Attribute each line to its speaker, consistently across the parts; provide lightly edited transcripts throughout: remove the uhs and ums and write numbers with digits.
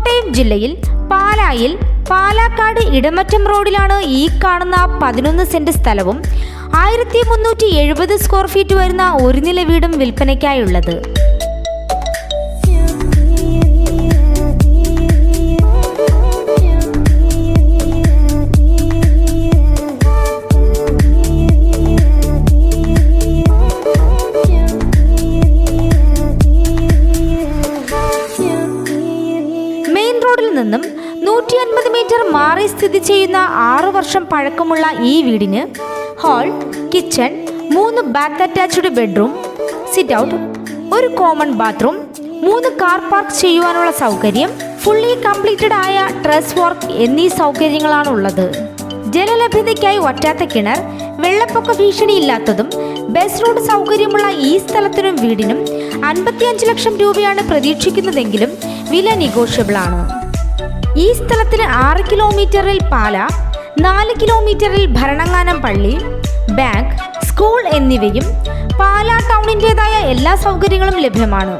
Speaker 1: കോട്ടയം ജില്ലയിൽ പാലായിൽ പാലക്കാട് ഇടമറ്റം റോഡിലാണ് ഈ കാണുന്ന 11 സെന്റ് സ്ഥലവും 1370 സ്ക്വയർ ഫീറ്റ് വരുന്ന ഒരു നില വീടും വിൽപ്പനയ്ക്കായുള്ളത്. നിന്നും 150 മീറ്റർ മാറി സ്ഥിതി ചെയ്യുന്ന 6 വർഷം പഴക്കമുള്ള ഈ വീടിന് hall, kitchen, 3 back attached bedroom, sit out, ഒരു കോമൺ ബാത്റൂം, 3 കാർ പാർക്ക് ചെയ്യുവാനുള്ള സൗകര്യം, ഫുള്ളി കംപ്ലീറ്റഡ് ആയ ട്രസ് വർക്ക് എന്നീ സൗകര്യങ്ങളാണ് ഉള്ളത്. ജലലഭ്യതയ്ക്കായി വറ്റാത്ത കിണർ, വെള്ളപ്പൊക്ക ഭീഷണിയില്ലാത്തതും ബസ് റോഡ് സൗകര്യമുള്ള ഈ സ്ഥലത്തിനും വീടിനും 55 ലക്ഷം രൂപയാണ് പ്രതീക്ഷിക്കുന്നതെങ്കിലും വില നെഗോഷ്യബിൾ ആണ്. ഈ സ്ഥലത്തിന് 6 കിലോമീറ്ററിൽ പാല, 4 കിലോമീറ്ററിൽ ഭരണങ്ങാനം പള്ളി, ബാങ്ക്, സ്കൂൾ എന്നിവയും പാലാ ടൗണിൻ്റെതായ എല്ലാ സൗകര്യങ്ങളും ലഭ്യമാണ്.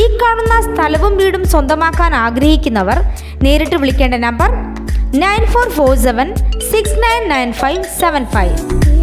Speaker 1: ഈ കാണുന്ന സ്ഥലവും വീടും സ്വന്തമാക്കാൻ ആഗ്രഹിക്കുന്നവർ നേരിട്ട് വിളിക്കേണ്ട നമ്പർ 9447699575.